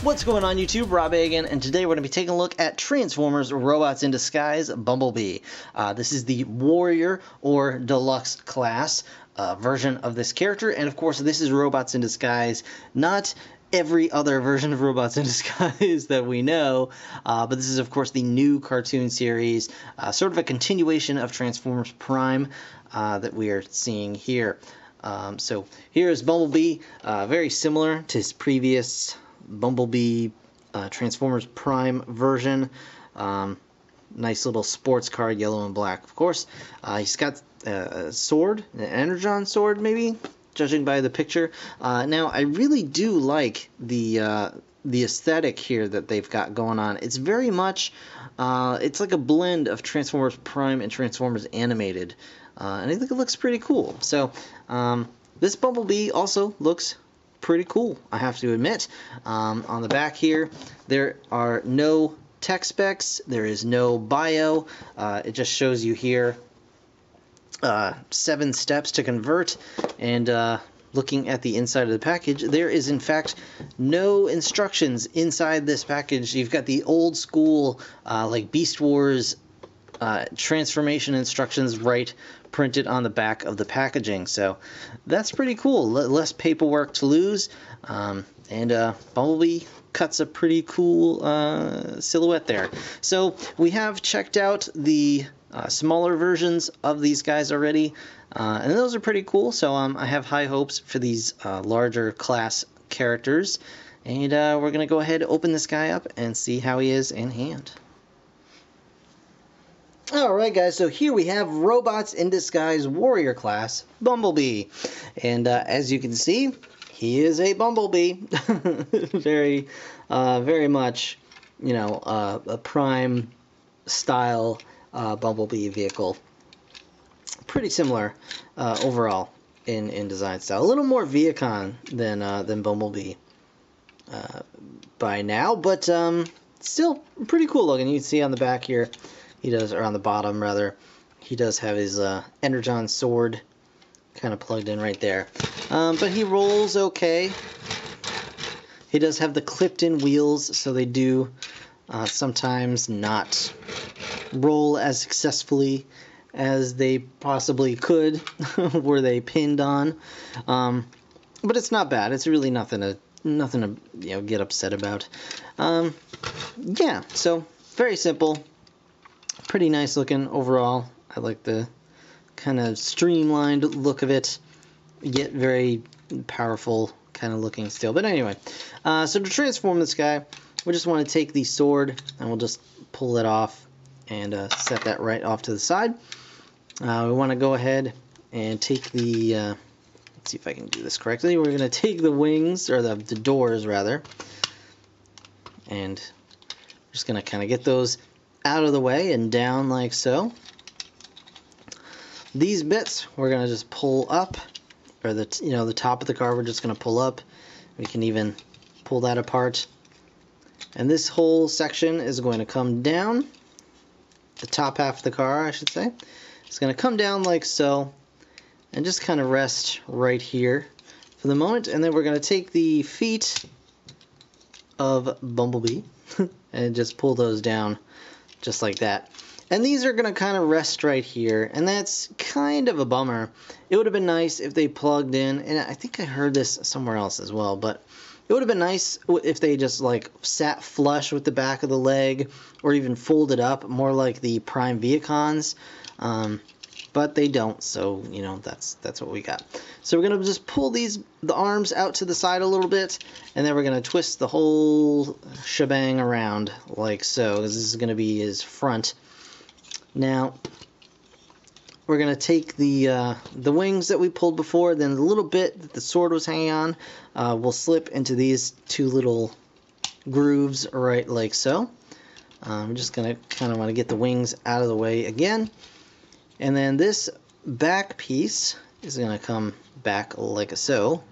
What's going on YouTube? Rob again, and today we're going to be taking a look at Transformers Robots in Disguise Bumblebee. This is the Warrior or Deluxe class version of this character, and of course this is Robots in Disguise, not every other version of Robots in Disguise that we know, but this is of course the new cartoon series, sort of a continuation of Transformers Prime that we are seeing here. So here is Bumblebee, very similar to his previous Bumblebee Transformers Prime version. Nice little sports car, yellow and black, of course. He's got a sword, an energon sword maybe, judging by the picture. Now I really do like the aesthetic here that they've got going on. It's very much it's like a blend of Transformers Prime and Transformers Animated, and I think it looks pretty cool. So this Bumblebee also looks pretty cool, I have to admit. On the back here, there are no tech specs, there is no bio, it just shows you here 7 steps to convert, and looking at the inside of the package, there is in fact no instructions inside this package. You've got the old school like Beast Wars transformation instructions printed on the back of the packaging, so that's pretty cool. Less paperwork to lose, and Bumblebee cuts a pretty cool silhouette there. So we have checked out the smaller versions of these guys already, and those are pretty cool, so I have high hopes for these larger class characters, and we're gonna go ahead and open this guy up and see how he is in hand. Alright guys, so here we have Robots in Disguise Warrior class Bumblebee, and as you can see, he is a Bumblebee. very much, you know, a Prime style Bumblebee vehicle. Pretty similar overall in design style. A little more Viacon than Bumblebee by now, but still pretty cool looking. You can see on the back here, he does, or on the bottom rather, he does have his energon sword kind of plugged in right there. But he rolls okay. He does have the clipped-in wheels, so they do sometimes not roll as successfully as they possibly could were they pinned on. But it's not bad. It's really nothing to you know, get upset about. Yeah, so very simple. Pretty nice looking overall. I like the kind of streamlined look of it, yet very powerful kind of looking still. But anyway, so to transform this guy, we just want to take the sword and we'll just pull it off and set that right off to the side. We want to go ahead and take the, let's see if I can do this correctly. We're going to take the wings, or the doors rather, and just going to kind of get those out of the way and down like so. These bits we're going to just pull up, or the top of the car we're just going to pull up. We can even pull that apart, and this whole section is going to come down. The top half of the car, I should say, it's going to come down like so and just kind of rest right here for the moment, and then we're going to take the feet of Bumblebee and just pull those down just like that. And these are going to kind of rest right here, and that's kind of a bummer. It would have been nice if they plugged in, and I think I heard this somewhere else as well, but it would have been nice if they just like sat flush with the back of the leg, or even folded up more like the Prime Viacons, but they don't, so you know, that's what we got. So we're going to just pull the arms out to the side a little bit, and then we're going to twist the whole shebang around like so, because this is going to be his front. Now we're going to take the wings that we pulled before, then the little bit that the sword was hanging on, we'll slip into these 2 little grooves right like so. I'm just going to kind of want to get the wings out of the way again, and then this back piece is going to come back like so,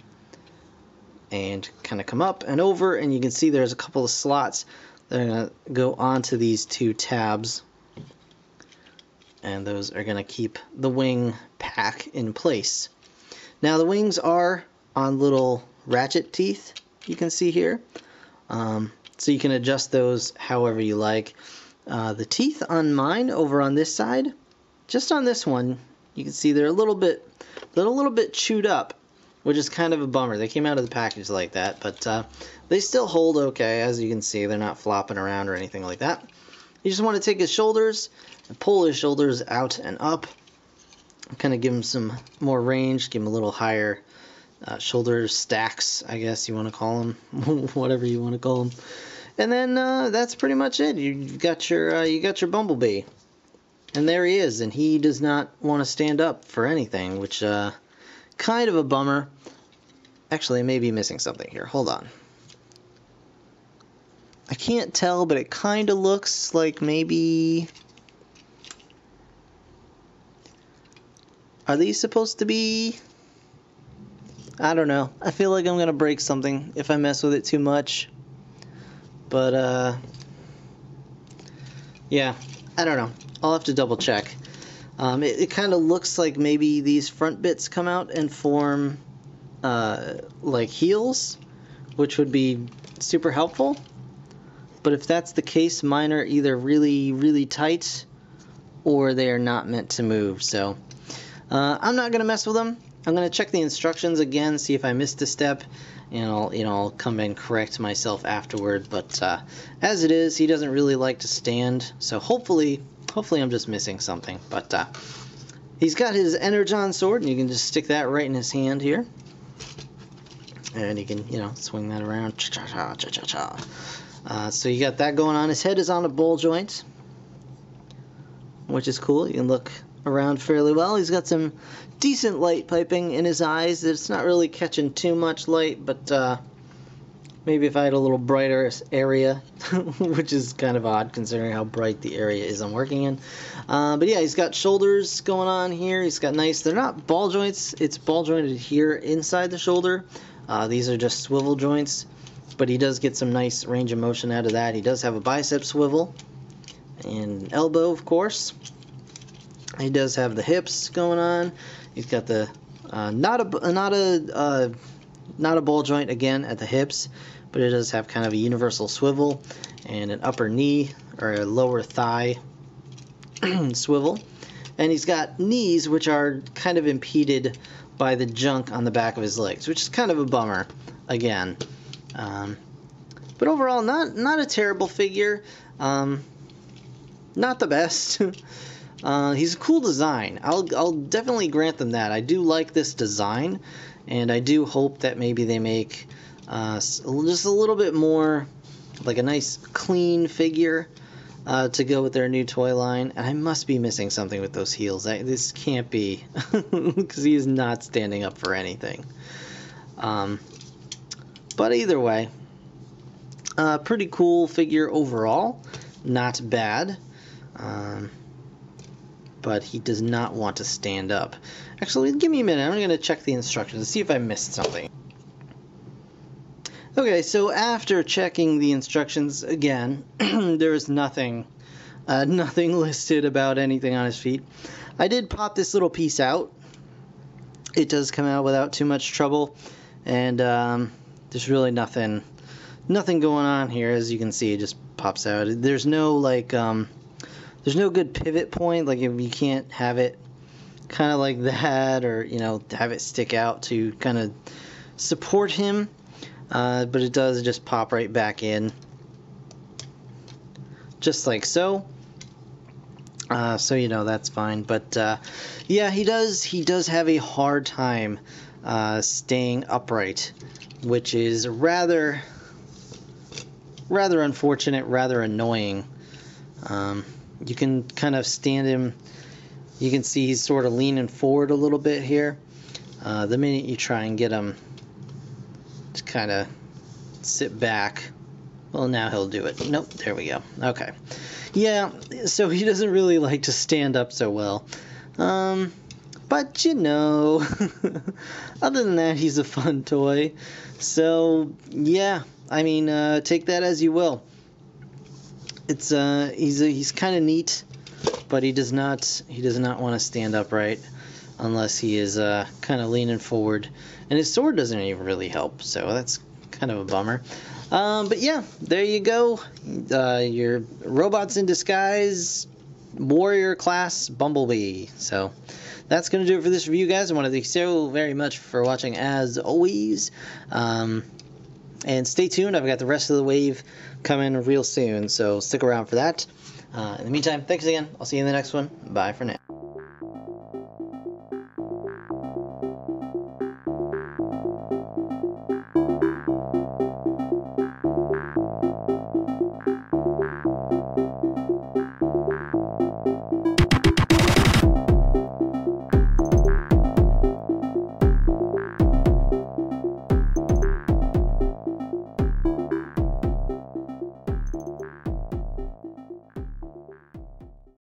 and kind of come up and over, and you can see there's a couple of slots that are going to go onto these 2 tabs, and those are going to keep the wing pack in place. Now the wings are on little ratchet teeth, you can see here, So you can adjust those however you like. The teeth on mine over on this side, just on this one, you can see they're a little bit chewed up, which is kind of a bummer. They came out of the package like that, but they still hold okay. As you can see, they're not flopping around or anything like that. You just want to take his shoulders and pull his shoulders out and up, kind of give him some more range, give him a little higher shoulder stacks, I guess you want to call them, whatever you want to call them. And then that's pretty much it. You got your Bumblebee, and there he is. And he does not want to stand up for anything, which kind of a bummer. Actually, I may be missing something here. Hold on. I can't tell, but it kind of looks like maybe... Are these supposed to be... I don't know. I feel like I'm going to break something if I mess with it too much. But, yeah, I don't know. I'll have to double check. It kind of looks like maybe these front bits come out and form, like heels, which would be super helpful. But if that's the case, mine are either really, really tight or they are not meant to move. So I'm not going to mess with them. I'm going to check the instructions again, see if I missed a step, and I'll come and correct myself afterward. But as it is, he doesn't really like to stand, so hopefully I'm just missing something. But he's got his Energon sword, and you can just stick that right in his hand here. And you can, swing that around. Cha-cha-cha, cha-cha-cha. So you got that going on. His head is on a ball joint, which is cool. You can look around fairly well. He's got some decent light piping in his eyes. It's not really catching too much light, but maybe if I had a little brighter area, which is kind of odd considering how bright the area is I'm working in. But yeah, he's got shoulders going on here. He's got nice, they're not ball joints, it's ball jointed here inside the shoulder. These are just swivel joints, but he does get some nice range of motion out of that. He does have a bicep swivel and elbow, of course. He does have the hips going on. He's got the not a ball joint again at the hips, but it does have kind of a universal swivel and an upper knee or a lower thigh swivel. And he's got knees which are kind of impeded by the junk on the back of his legs, which is kind of a bummer again. But overall, not a terrible figure. Not the best. He's a cool design. I'll definitely grant them that. I do like this design, and I do hope that maybe they make just a little bit more, like a nice clean figure to go with their new toy line. And I must be missing something with those heels. This can't be, because he is not standing up for anything. But either way, pretty cool figure overall. Not bad. But he does not want to stand up. Actually, give me a minute. I'm going to check the instructions to see if I missed something. Okay, so after checking the instructions again, there is nothing listed about anything on his feet. I did pop this little piece out. It does come out without too much trouble, and there's really nothing going on here. As you can see, it just pops out. There's no there's no good pivot point, like if you can't have it kind of like that, or have it stick out to kind of support him, but it does just pop right back in, just like so. So that's fine. But yeah, he does have a hard time staying upright, which is rather unfortunate, rather annoying. You can kind of stand him. You can see he's sort of leaning forward a little bit here. The minute you try and get him to kind of sit back, well, now he'll do it. Nope, there we go. Okay. Yeah, so he doesn't really like to stand up so well. But other than that, he's a fun toy. So yeah, I mean, take that as you will. It's he's kind of neat, but he does not want to stand upright unless he is kind of leaning forward, and his sword doesn't even really help, so that's kind of a bummer. But yeah, there you go. Your robots in disguise warrior class Bumblebee. So that's going to do it for this review, guys. I want to thank you so very much for watching, as always. And stay tuned. I've got the rest of the wave coming real soon, so stick around for that. In the meantime, thanks again. I'll see you in the next one. Bye for now.